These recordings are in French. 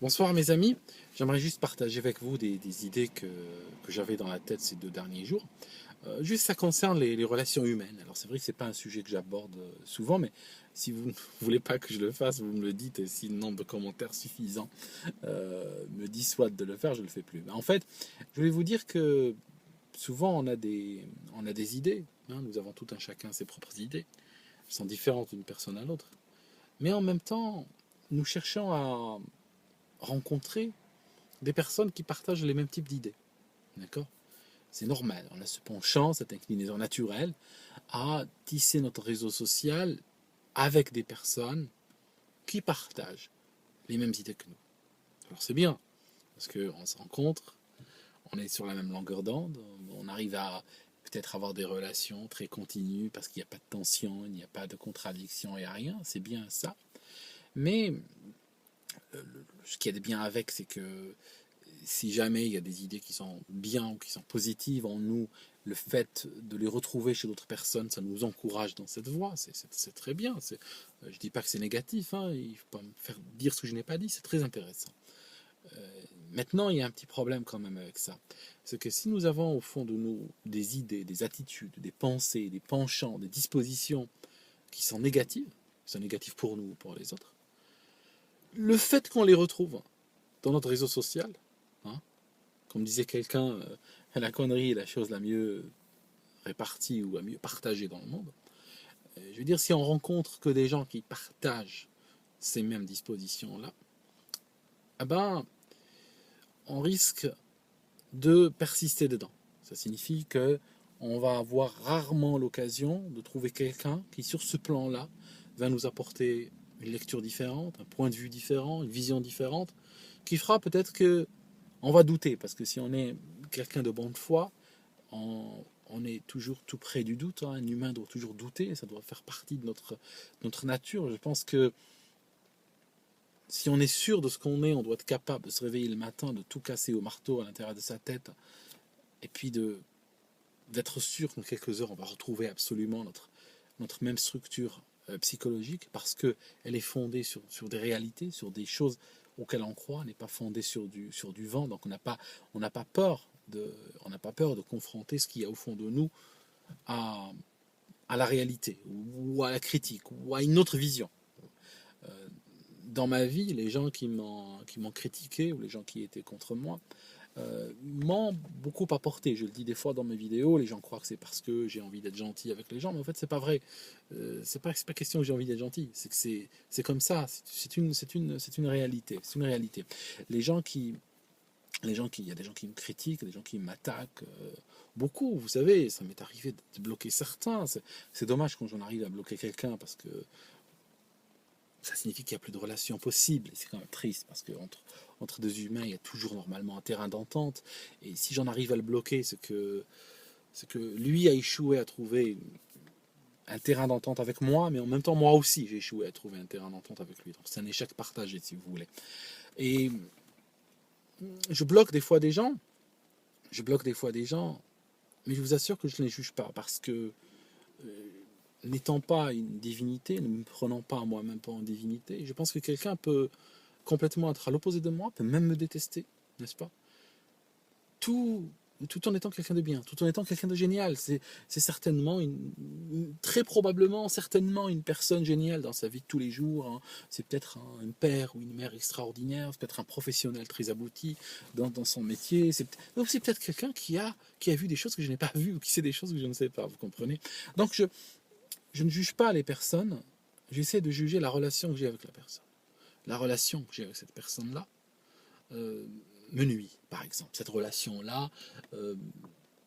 Bonsoir mes amis, j'aimerais juste partager avec vous des idées que j'avais dans la tête ces 2 derniers jours. Juste ça concerne les relations humaines. Alors c'est vrai que c'est pas un sujet que j'aborde souvent, mais si vous ne voulez pas que je le fasse, vous me le dites, et si le nombre de commentaires suffisant me dissuade de le faire, je ne le fais plus. Mais en fait, je voulais vous dire que souvent on a des idées, hein, nous avons tout un chacun ses propres idées, elles sont différentes d'une personne à l'autre. Mais en même temps, nous cherchons à rencontrer des personnes qui partagent les mêmes types d'idées. D'accord? C'est normal. On a ce penchant, cette inclinaison naturelle à tisser notre réseau social avec des personnes qui partagent les mêmes idées que nous. Alors c'est bien, parce qu'on se rencontre, on est sur la même longueur d'onde, on arrive à peut-être avoir des relations très continues parce qu'il n'y a pas de tension, il n'y a pas de contradiction, il n'y a rien, c'est bien ça. Mais ce qui est bien avec, c'est que si jamais il y a des idées qui sont bien ou qui sont positives en nous, le fait de les retrouver chez d'autres personnes, ça nous encourage dans cette voie. C'est très bien. Je ne dis pas que c'est négatif, hein, il ne faut pas me faire dire ce que je n'ai pas dit, c'est très intéressant. Maintenant, il y a un petit problème quand même avec ça. C'est que si nous avons au fond de nous des idées, des attitudes, des pensées, des penchants, des dispositions qui sont négatives pour nous ou pour les autres, le fait qu'on les retrouve dans notre réseau social, hein, comme disait quelqu'un, la connerie est la chose la mieux répartie ou la mieux partagée dans le monde. Je veux dire, si on rencontre que des gens qui partagent ces mêmes dispositions-là, eh ben, on risque de persister dedans. Ça signifie que on va avoir rarement l'occasion de trouver quelqu'un qui, sur ce plan-là, va nous apporter une lecture différente, un point de vue différent, une vision différente, qui fera peut-être que on va douter, parce que si on est quelqu'un de bonne foi, on est toujours tout près du doute. Hein. Un humain doit toujours douter, ça doit faire partie de notre nature. Je pense que si on est sûr de ce qu'on est, on doit être capable de se réveiller le matin, de tout casser au marteau à l'intérieur de sa tête, et puis d'être sûr qu'en quelques heures, on va retrouver absolument notre même structure psychologique, parce qu'elle est fondée sur des réalités, sur des choses auxquelles on croit, elle n'est pas fondée sur du vent, donc on n'a pas peur on n'a pas peur de confronter ce qu'il y a au fond de nous à, à la réalité, ou à la critique, ou à une autre vision. Dans ma vie, les gens qui m'ont critiqué, ou les gens qui étaient contre moi, m'ont beaucoup apporté. Je le dis des fois dans mes vidéos, les gens croient que c'est parce que j'ai envie d'être gentil avec les gens, mais en fait c'est pas vrai. C'est pas question que j'ai envie d'être gentil, c'est que c'est comme ça. C'est une réalité. C'est une réalité. Les gens qui il y a des gens qui me critiquent, des gens qui m'attaquent, beaucoup. Vous savez, ça m'est arrivé de bloquer certains. C'est dommage quand j'en arrive à bloquer quelqu'un, parce que ça signifie qu'il n'y a plus de relation possible. Et c'est quand même triste, parce que entre deux humains, il y a toujours normalement un terrain d'entente. Et si j'en arrive à le bloquer, c'est que lui a échoué à trouver un terrain d'entente avec moi, mais en même temps, moi aussi, j'ai échoué à trouver un terrain d'entente avec lui. Donc c'est un échec partagé, si vous voulez. Et je bloque des fois des gens, je bloque des fois des gens, mais je vous assure que je ne les juge pas, parce que n'étant pas une divinité, ne me prenant pas moi-même pas en divinité, je pense que quelqu'un peut complètement être à l'opposé de moi, peut même me détester, n'est-ce pas? Tout, tout en étant quelqu'un de bien, tout en étant quelqu'un de génial. C'est certainement, très probablement, certainement une personne géniale dans sa vie de tous les jours. Hein. C'est peut-être un père ou une mère extraordinaire, c'est peut-être un professionnel très abouti dans son métier. C'est peut-être quelqu'un qui a vu des choses que je n'ai pas vues, ou qui sait des choses que je ne sais pas, vous comprenez? Donc je ne juge pas les personnes, j'essaie de juger la relation que j'ai avec la personne. La relation que j'ai avec cette personne-là, euh, me nuit, par exemple. Cette relation-là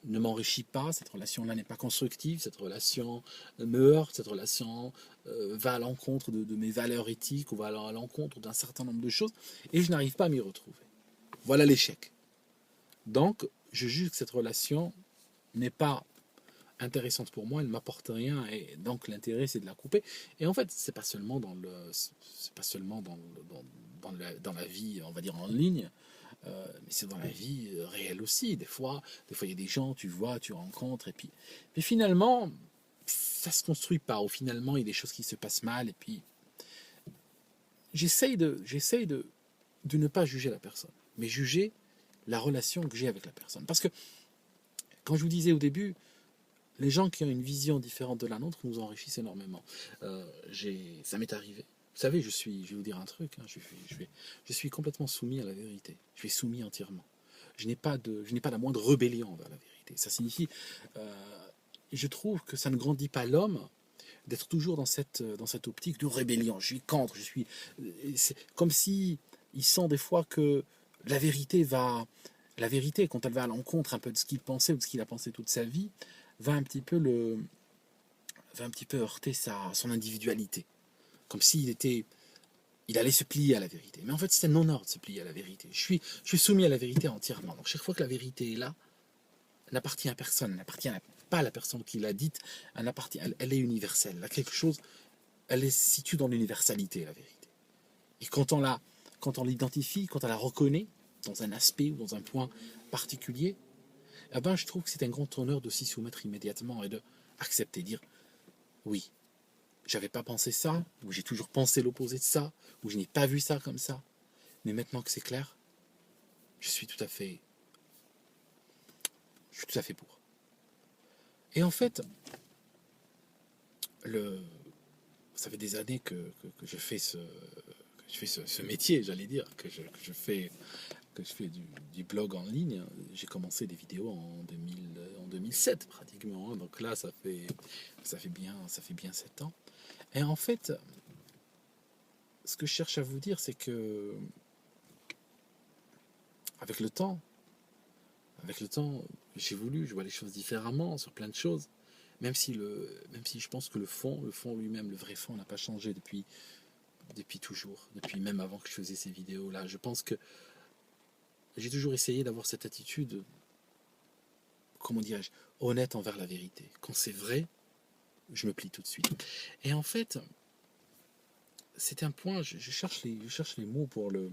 ne m'enrichit pas, cette relation-là n'est pas constructive, cette relation me heurte, cette relation va à l'encontre de mes valeurs éthiques, ou va à l'encontre d'un certain nombre de choses, et je n'arrive pas à m'y retrouver. Voilà l'échec. Donc, je juge que cette relation n'est pas intéressante pour moi, elle ne m'apporte rien, et donc l'intérêt c'est de la couper. Et en fait, c'est pas seulement dans la vie, on va dire en ligne, mais c'est dans la vie réelle aussi. Des fois, il y a des gens, tu vois, tu rencontres, puis finalement, ça se construit pas. Ou finalement, il y a des choses qui se passent mal, et puis j'essaye de de ne pas juger la personne, mais juger la relation que j'ai avec la personne. Parce que, quand je vous disais au début, les gens qui ont une vision différente de la nôtre nous enrichissent énormément. Ça m'est arrivé. Vous savez, je vais vous dire un truc, hein, je suis complètement soumis à la vérité. Je suis soumis entièrement. Je n'ai pas la moindre rébellion vers la vérité. Ça signifie, je trouve que ça ne grandit pas l'homme d'être toujours dans cette optique de rébellion. Je suis contre, c'est comme si il sent des fois que la vérité, quand elle va à l'encontre un peu de ce qu'il pensait ou de ce qu'il a pensé toute sa vie, va un petit peu heurter son individualité. Comme il allait se plier à la vérité. Mais en fait, c'est un non-ordre de se plier à la vérité. Je suis soumis à la vérité entièrement. Donc, chaque fois que la vérité est là, elle n'appartient à personne, elle n'appartient pas à la personne qui l'a dite, elle est universelle. Elle a quelque chose, elle est située dans l'universalité, la vérité. Et quand on l'identifie, quand on la reconnaît, dans un aspect ou dans un point particulier, eh ben, je trouve que c'est un grand honneur de s'y soumettre immédiatement et de accepter, dire oui, j'avais pas pensé ça, ou j'ai toujours pensé l'opposé de ça, ou je n'ai pas vu ça comme ça. Mais maintenant que c'est clair, je suis tout à fait pour. Et en fait, ça fait des années que je fais ce métier, j'allais dire, que je fais du blog en ligne. J'ai commencé des vidéos en 2007 pratiquement, hein. Donc là ça fait bien 7 ans. Et en fait, ce que je cherche à vous dire, c'est que avec le temps, je vois les choses différemment sur plein de choses. Même si je pense que le fond lui-même, le vrai fond n'a pas changé depuis toujours, depuis même avant que je faisais ces vidéos-là. Je pense que j'ai toujours essayé d'avoir cette attitude, comment dirais-je, honnête envers la vérité. Quand c'est vrai, je me plie tout de suite. Et en fait, c'est un point, je cherche les mots pour le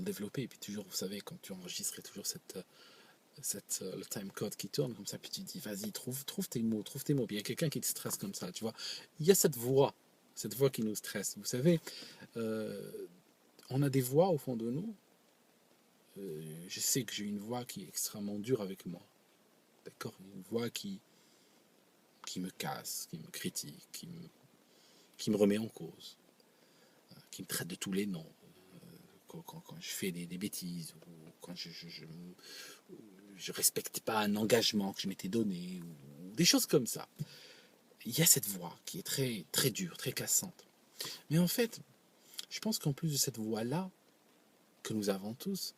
développer. Et puis toujours, vous savez, quand tu enregistres, il y a toujours le time code qui tourne comme ça, puis tu dis, vas-y, trouve tes mots. Puis il y a quelqu'un qui te stresse comme ça, tu vois. Il y a cette voix qui nous stresse. Vous savez, on a des voix au fond de nous. Je sais que j'ai une voix qui est extrêmement dure avec moi. D'accord, une voix qui me casse, qui me critique, qui me remet en cause, qui me traite de tous les noms. Quand je fais des bêtises, ou quand je respecte pas un engagement que je m'étais donné, ou des choses comme ça. Il y a cette voix qui est très, très dure, très cassante. Mais en fait, je pense qu'en plus de cette voix-là, que nous avons tous,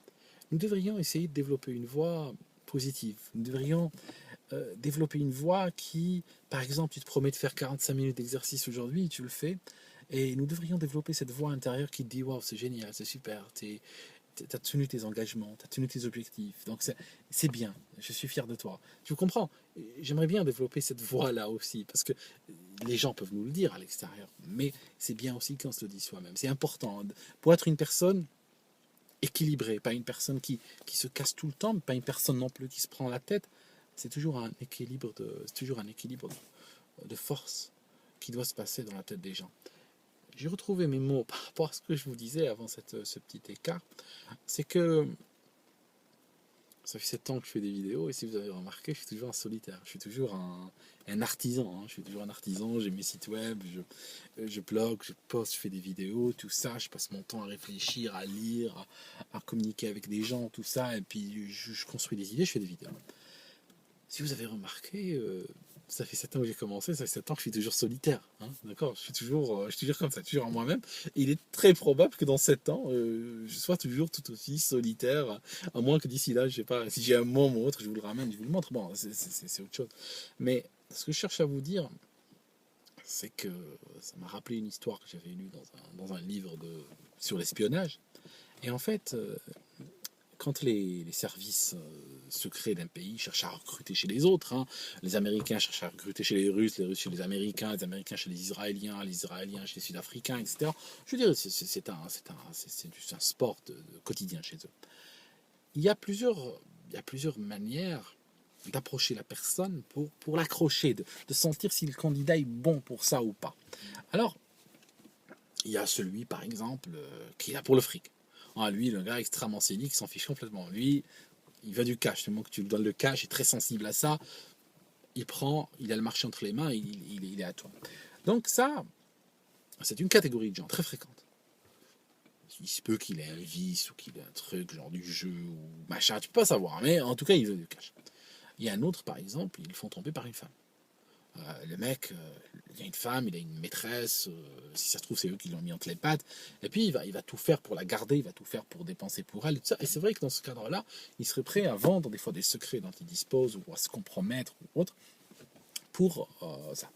nous devrions essayer de développer une voix positive. Nous devrions développer une voix qui, par exemple, tu te promets de faire 45 minutes d'exercice aujourd'hui, tu le fais, et nous devrions développer cette voix intérieure qui te dit « Waouh, c'est génial, c'est super, tu as tenu tes engagements, tu as tenu tes objectifs, donc c'est bien, je suis fier de toi. » Tu comprends? J'aimerais bien développer cette voix-là aussi, parce que les gens peuvent nous le dire à l'extérieur, mais c'est bien aussi qu'on se le dit soi-même. C'est important pour être une personne équilibrée, pas une personne qui se casse tout le temps, pas une personne non plus qui se prend la tête. C'est toujours un équilibre de force qui doit se passer dans la tête des gens. J'ai retrouvé mes mots par rapport à ce que je vous disais avant ce petit écart. C'est que ça fait 7 ans que je fais des vidéos, et si vous avez remarqué, je suis toujours un solitaire. Je suis toujours un artisan. Hein. Je suis toujours un artisan, j'ai mes sites web, je blogue, je poste, je fais des vidéos, tout ça. Je passe mon temps à réfléchir, à lire, à communiquer avec des gens, tout ça. Et puis je construis des idées, je fais des vidéos. Si vous avez remarqué, ça fait 7 ans que j'ai commencé, ça fait 7 ans que je suis toujours solitaire. Hein, d'accord, je suis toujours comme ça, toujours en moi-même. Et il est très probable que dans 7 ans, je sois toujours tout aussi solitaire, à moins que d'ici là, je sais pas, si j'ai un moment ou autre, je vous le ramène, je vous le montre. Bon, c'est autre chose. Mais ce que je cherche à vous dire, c'est que ça m'a rappelé une histoire que j'avais lue dans un livre sur l'espionnage. Et en fait, quand les services secrets d'un pays cherchent à recruter chez les autres, hein, les Américains cherchent à recruter chez les Russes chez les Américains chez les Israéliens chez les Sud-Africains, etc. Je veux dire, c'est un sport de quotidien chez eux. Il y a plusieurs manières d'approcher la personne pour l'accrocher, de sentir si le candidat est bon pour ça ou pas. Alors, Il y a celui, par exemple, qui est là pour le fric. Ah, lui, le gars extrêmement cynique, il s'en fiche complètement. Lui, il veut du cash. Du moment que tu lui donnes le cash, il est très sensible à ça. Il prend, il a le marché entre les mains, il est à toi. Donc ça, c'est une catégorie de gens très fréquente. Il se peut qu'il ait un vice ou qu'il ait un truc, genre du jeu ou machin, tu peux pas savoir, mais en tout cas, il veut du cash. Il y a un autre, par exemple, ils le font tromper par une femme. Le mec, il a une femme, il a une maîtresse, si ça se trouve, c'est eux qui l'ont mis entre les pattes, et puis il va tout faire pour la garder, il va tout faire pour dépenser pour elle, et tout ça. Et c'est vrai que dans ce cadre-là, il serait prêt à vendre des fois des secrets dont il dispose, ou à se compromettre, ou autre, pour ça.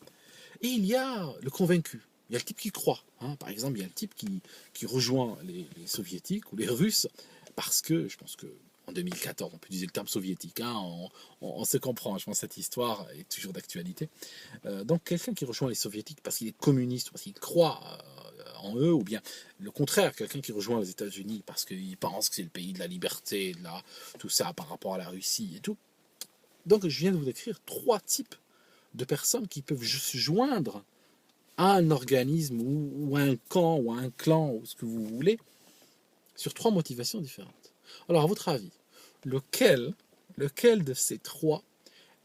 Et il y a le convaincu. Il y a le type qui croit. Hein. Par exemple, il y a le type qui rejoint les soviétiques ou les russes parce que, je pense que en 2014, on peut utiliser le terme soviétique, hein, on se comprend, je pense que cette histoire est toujours d'actualité. Donc quelqu'un qui rejoint les soviétiques parce qu'il est communiste, parce qu'il croit en eux, ou bien le contraire, quelqu'un qui rejoint les États-Unis parce qu'il pense que c'est le pays de la liberté, tout ça par rapport à la Russie et tout. Donc je viens de vous décrire 3 types de personnes qui peuvent se joindre à un organisme ou à un camp ou à un clan ou ce que vous voulez sur 3 motivations différentes. Alors à votre avis, lequel de ces 3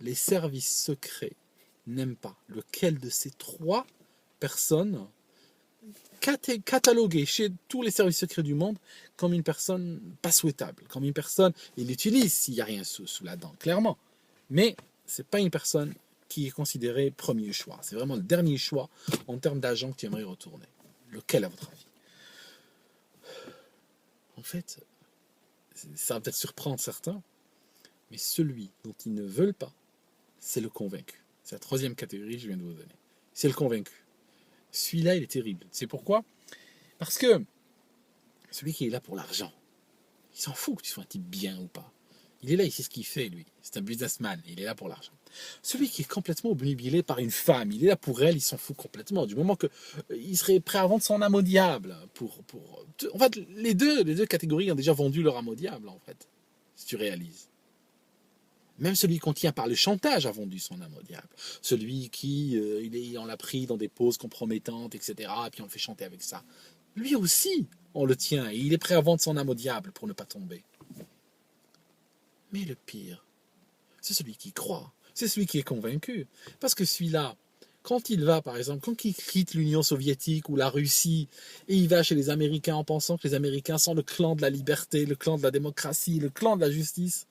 les services secrets n'aiment pas? Lequel de ces 3 personnes cataloguées chez tous les services secrets du monde comme une personne pas souhaitable, comme une personne, il l'utilise s'il n'y a rien sous la dent, clairement, mais c'est pas une personne qui est considéré premier choix. C'est vraiment le dernier choix en termes d'agent que tu aimerais retourner. Lequel, à votre avis? En fait, ça va peut-être surprendre certains, mais celui dont ils ne veulent pas, c'est le convaincu. C'est la 3e catégorie que je viens de vous donner. C'est le convaincu. Celui-là, il est terrible. C'est pourquoi? Parce que celui qui est là pour l'argent, il s'en fout que tu sois un type bien ou pas. Il est là, il sait ce qu'il fait, lui. C'est un businessman, il est là pour l'argent. Celui qui est complètement obnubilé par une femme, il est là pour elle, il s'en fout complètement. Du moment qu'il serait prêt à vendre son âme au diable. En fait, les deux catégories ont déjà vendu leur âme au diable, en fait, si tu réalises. Même celui qu'on tient par le chantage a vendu son âme au diable. Celui qui, on l'a pris dans des poses compromettantes, etc., et puis on le fait chanter avec ça. Lui aussi, on le tient, et il est prêt à vendre son âme au diable pour ne pas tomber. Mais le pire, c'est celui qui croit, c'est celui qui est convaincu. Parce que celui-là, quand il va, par exemple, quand il quitte l'Union soviétique ou la Russie, et il va chez les Américains en pensant que les Américains sont le clan de la liberté, le clan de la démocratie, le clan de la justice,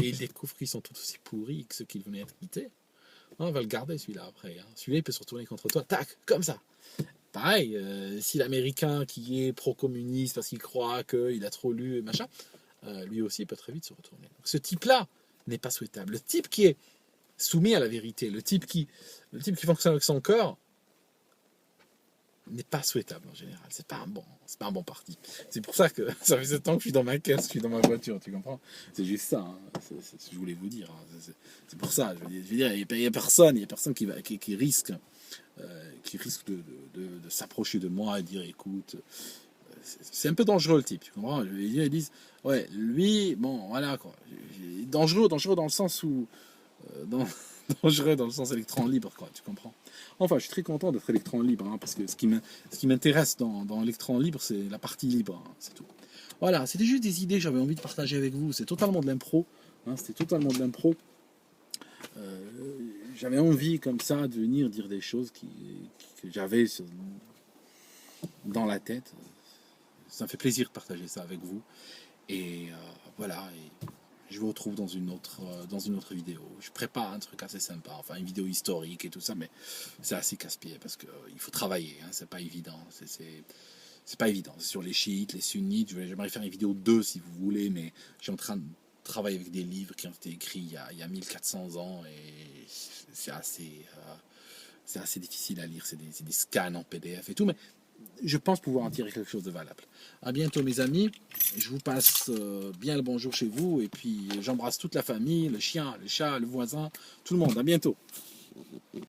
et il découvre qu'ils sont tout aussi pourris que ceux qu'il venait de quitter, on va le garder celui-là après. Hein. Celui-là, il peut se retourner contre toi, tac, comme ça. Pareil, si l'Américain qui est pro-communiste parce qu'il croit qu'il a trop lu, machin, lui aussi il peut très vite se retourner. Donc, ce type-là n'est pas souhaitable. Le type qui est soumis à la vérité, le type qui fonctionne avec son cœur, n'est pas souhaitable en général. C'est pas un bon parti. C'est pour ça que ça fait 7 ans que je suis dans ma caisse, je suis dans ma voiture, tu comprends? C'est juste ça. Hein. C'est ce que je voulais vous dire. Hein. C'est pour ça. Je veux dire, il n'y a personne qui risque de s'approcher de moi et dire, écoute, c'est un peu dangereux le type, tu comprends? Ils disent, ouais, lui, bon, voilà quoi. Dangereux dans le sens où, dangereux dans le sens électron libre, quoi, tu comprends? Enfin, je suis très content d'être électron libre, hein, parce que ce qui m'intéresse dans l'électron libre, c'est la partie libre, hein, c'est tout. Voilà, c'était juste des idées que j'avais envie de partager avec vous. C'est totalement de l'impro. Hein, c'était totalement de l'impro. J'avais envie, comme ça, de venir dire des choses que j'avais dans la tête. Ça me fait plaisir de partager ça avec vous. Et voilà. Et je vous retrouve dans une autre vidéo. Je prépare un truc assez sympa, enfin une vidéo historique et tout ça, mais c'est assez casse-pied parce que il faut travailler, hein, c'est pas évident. C'est pas évident. C'est sur les chiites, les sunnites. J'aimerais faire une vidéo 2 si vous voulez, mais je suis en train de travailler avec des livres qui ont été écrits il y a 1400 ans et c'est assez difficile à lire. C'est des scans en PDF et tout, mais je pense pouvoir en tirer quelque chose de valable. À bientôt mes amis, je vous passe bien le bonjour chez vous et puis j'embrasse toute la famille, le chien, le chat, le voisin, tout le monde. À bientôt.